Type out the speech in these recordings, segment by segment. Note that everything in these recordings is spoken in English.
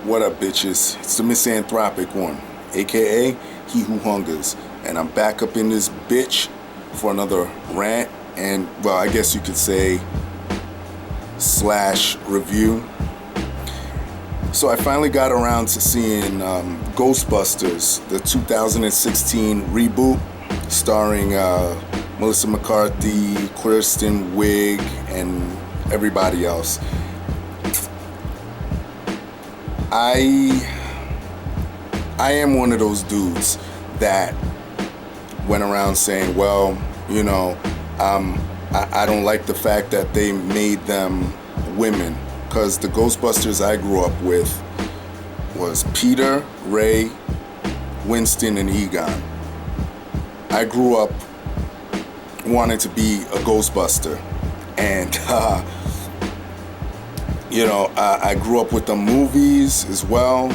What up, bitches? It's the misanthropic one, aka He Who Hungers, and I'm back up in this bitch for another rant and, well, I guess you could say / review. So I finally got around to seeing Ghostbusters, the 2016 reboot, starring Melissa McCarthy, Kristen Wiig, and everybody else. I am one of those dudes that went around saying, well, you know, I don't like the fact that they made them women, because the Ghostbusters I grew up with was Peter, Ray, Winston, and Egon. I grew up wanting to be a Ghostbuster, and you know, I grew up with the movies as well.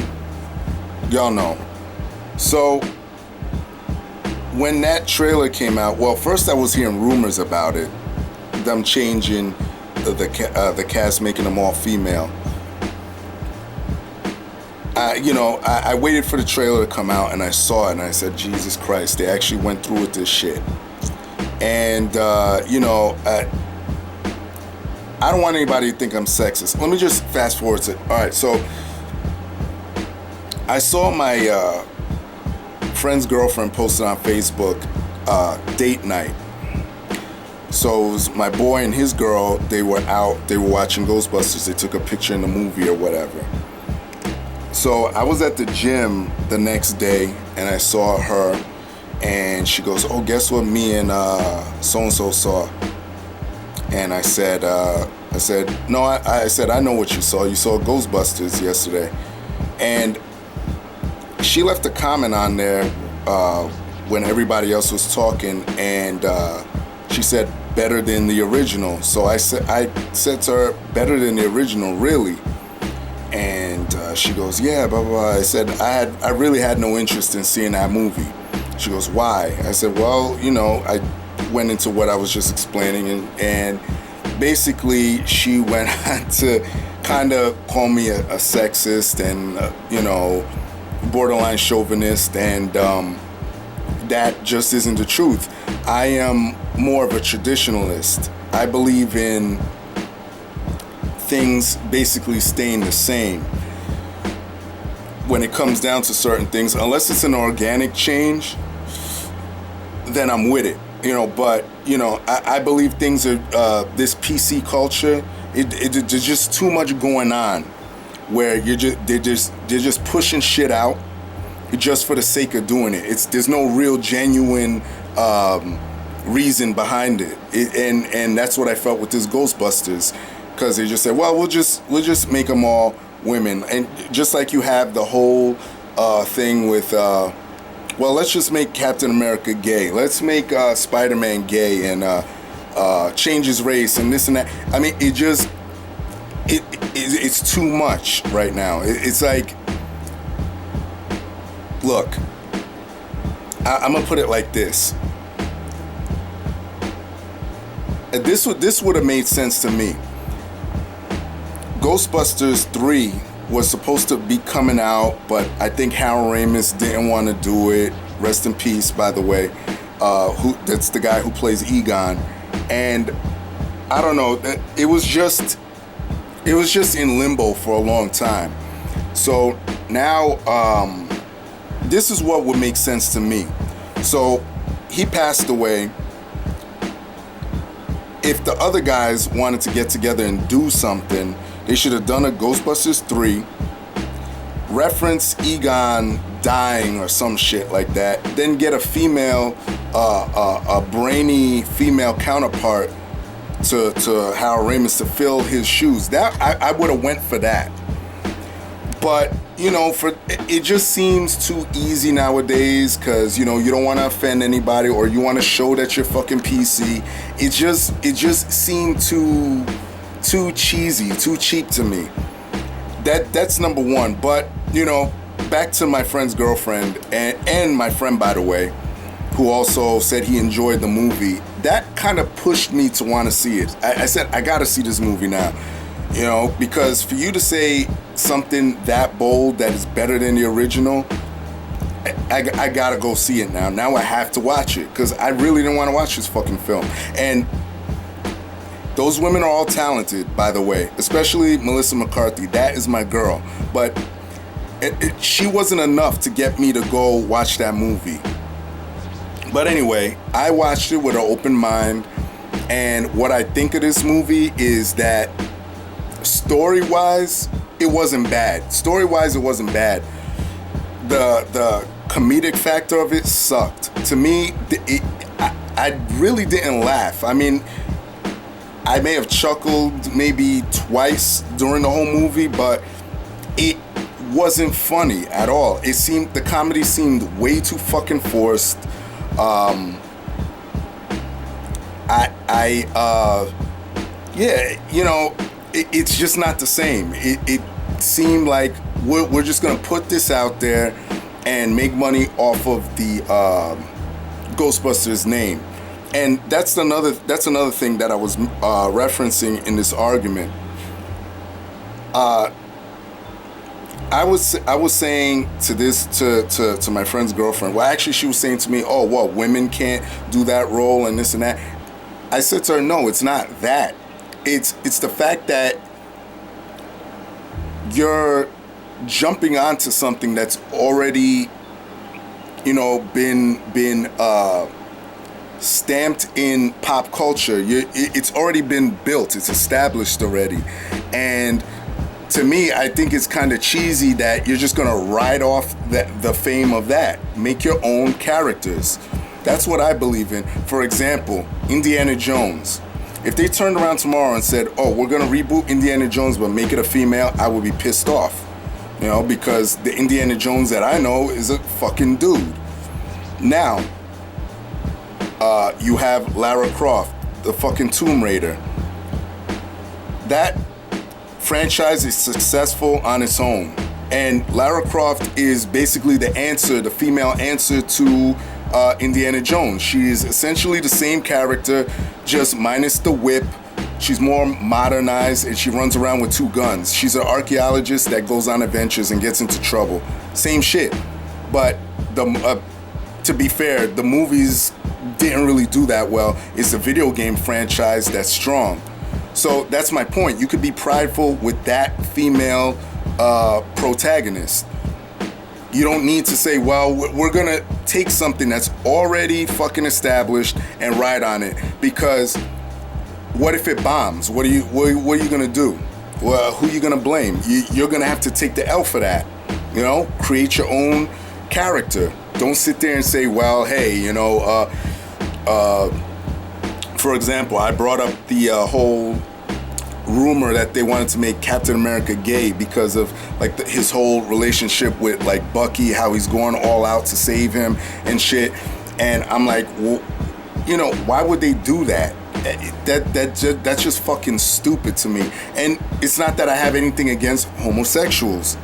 Y'all know. So when that trailer came out, well, first I was hearing rumors about it, them changing the cast, making them all female. I waited for the trailer to come out, and I saw it, and I said, Jesus Christ, they actually went through with this shit. And I don't want anybody to think I'm sexist. Let me just fast forward to, all right, so I saw my friend's girlfriend posted on Facebook date night. So it was my boy and his girl, they were out, they were watching Ghostbusters, they took a picture in the movie or whatever. So I was at the gym the next day and I saw her and she goes, oh, guess what me and so-and-so saw? And I said, no, I said, I know what you saw. You saw Ghostbusters yesterday. And she left a comment on there when everybody else was talking, and she said, better than the original. So I said to her, better than the original, really? And she goes, yeah, blah, blah, blah. I said, I really had no interest in seeing that movie. She goes, why? I said, well, you know, I went into what I was just explaining, and basically she went on to kind of call me a sexist and borderline chauvinist, and that just isn't the truth. I am more of a traditionalist. I believe in things basically staying the same when it comes down to certain things, unless it's an organic change, then I'm with it. But I believe things are this PC culture. There's just too much going on, where they're just pushing shit out just for the sake of doing it. There's no real genuine reason behind it, and that's what I felt with this Ghostbusters, because they just said, well, we'll just make them all women, and just like you have the whole thing with. Well, let's just make Captain America gay. Let's make Spider-Man gay and change his race and this and that. I mean, it's too much right now. It's like, look, I'm gonna put it like this. This would have made sense to me. Ghostbusters 3 was supposed to be coming out, but I think Harold Ramis didn't want to do it. Rest in peace, by the way. That's the guy who plays Egon. And I don't know, it was just in limbo for a long time. So now, this is what would make sense to me. So he passed away. If the other guys wanted to get together and do something, they should have done a Ghostbusters 3, reference Egon dying or some shit like that, then get a female, a brainy female counterpart to Harold Ramis to fill his shoes. That I would have went for that. But it just seems too easy nowadays, because you don't want to offend anybody, or you want to show that you're fucking PC. It just seemed too cheesy, too cheap to me. That's number one. But back to my friend's girlfriend, and my friend, by the way, who also said he enjoyed the movie. That kind of pushed me to want to see it. I said, I gotta see this movie now. Because for you to say something that bold that is better than the original, I gotta go see it now. Now I have to watch it, because I really didn't want to watch this fucking film. And those women are all talented, by the way, especially Melissa McCarthy. That is my girl. But she wasn't enough to get me to go watch that movie. But anyway, I watched it with an open mind. And what I think of this movie is that story-wise, it wasn't bad. Story-wise, it wasn't bad. The comedic factor of it sucked. To me, I really didn't laugh. I mean, I may have chuckled maybe twice during the whole movie, but it wasn't funny at all. The comedy seemed way too fucking forced. It's just not the same. It seemed like we're just gonna put this out there and make money off of the Ghostbusters name. And that's another thing that I was referencing in this argument. I was saying to my friend's girlfriend. Well, actually, she was saying to me, "Oh, what? Women can't do that role and this and that." I said to her, "No, it's not that. It's the fact that you're jumping onto something that's already, been stamped in pop culture. It's already been built. It's established already, and." To me, I think it's kind of cheesy that you're just gonna ride off the fame of that. Make your own characters. That's what I believe in. For example, Indiana Jones. If they turned around tomorrow and said, "Oh, we're gonna reboot Indiana Jones but make it a female," I would be pissed off. Because the Indiana Jones that I know is a fucking dude. Now, you have Lara Croft, the fucking Tomb Raider. That franchise is successful on its own, and Lara Croft is basically the female answer to Indiana Jones. She is essentially the same character, just minus the whip. She's more modernized, and she runs around with 2 guns. She's an archaeologist that goes on adventures and gets into trouble. Same shit. But to be fair, the movies didn't really do that well. It's a video game franchise that's strong. So that's my point. You could be prideful with that female protagonist. You don't need to say, well, we're going to take something that's already fucking established and ride on it. Because what if it bombs? What are you going to do? Well, who are you going to blame? You're going to have to take the L for that. Create your own character. Don't sit there and say, well, hey, for example, I brought up the whole rumor that they wanted to make Captain America gay because of his whole relationship with Bucky, how he's going all out to save him and shit. And I'm like, well, why would they do that? That's just fucking stupid to me. And it's not that I have anything against homosexuals.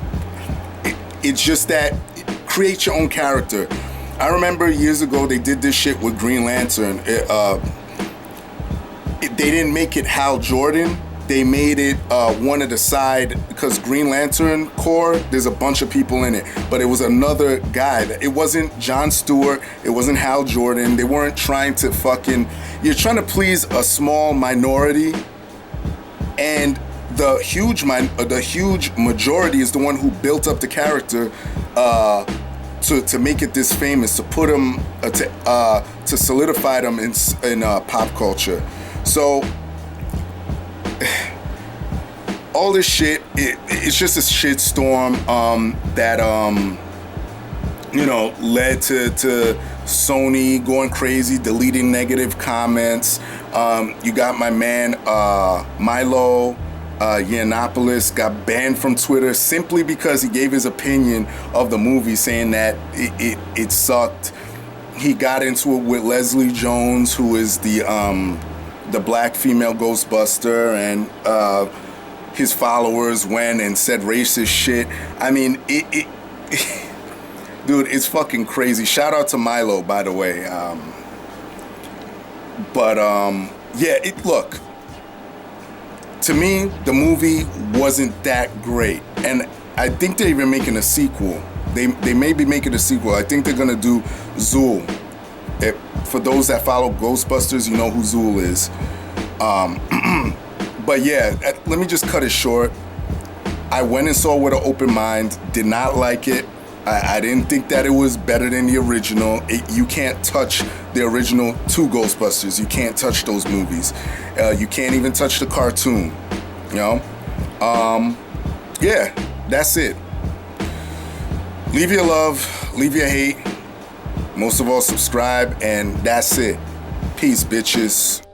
It's just that create your own character. I remember years ago they did this shit with Green Lantern. They didn't make it Hal Jordan. They made it one of the side, because Green Lantern Corps, there's a bunch of people in it, but it was another guy. It wasn't Jon Stewart. It wasn't Hal Jordan. They weren't trying to you're trying to please a small minority, and the huge majority is the one who built up the character to make it this famous, to put him to solidify them in pop culture. So all this shit, it's just a shit storm that led to Sony going crazy, deleting negative comments. You got my man Milo Yiannopoulos got banned from Twitter simply because he gave his opinion of the movie, saying that it sucked. He got into it with Leslie Jones, who is the black female Ghostbuster, and his followers went and said racist shit. I mean, dude, it's fucking crazy. Shout out to Milo, by the way. Look, to me, the movie wasn't that great, and I think they're even making a sequel. They may be making a sequel. I think they're gonna do Zool. For those that follow Ghostbusters, you know who Zool is. But yeah, let me just cut it short. I went and saw it with an open mind. Did not like it. I didn't think that it was better than the original. You can't touch the original two Ghostbusters. You can't touch those movies. You can't even touch the cartoon. You know? Yeah, that's it. Leave your love, leave your hate. Most of all, subscribe, and that's it. Peace, bitches.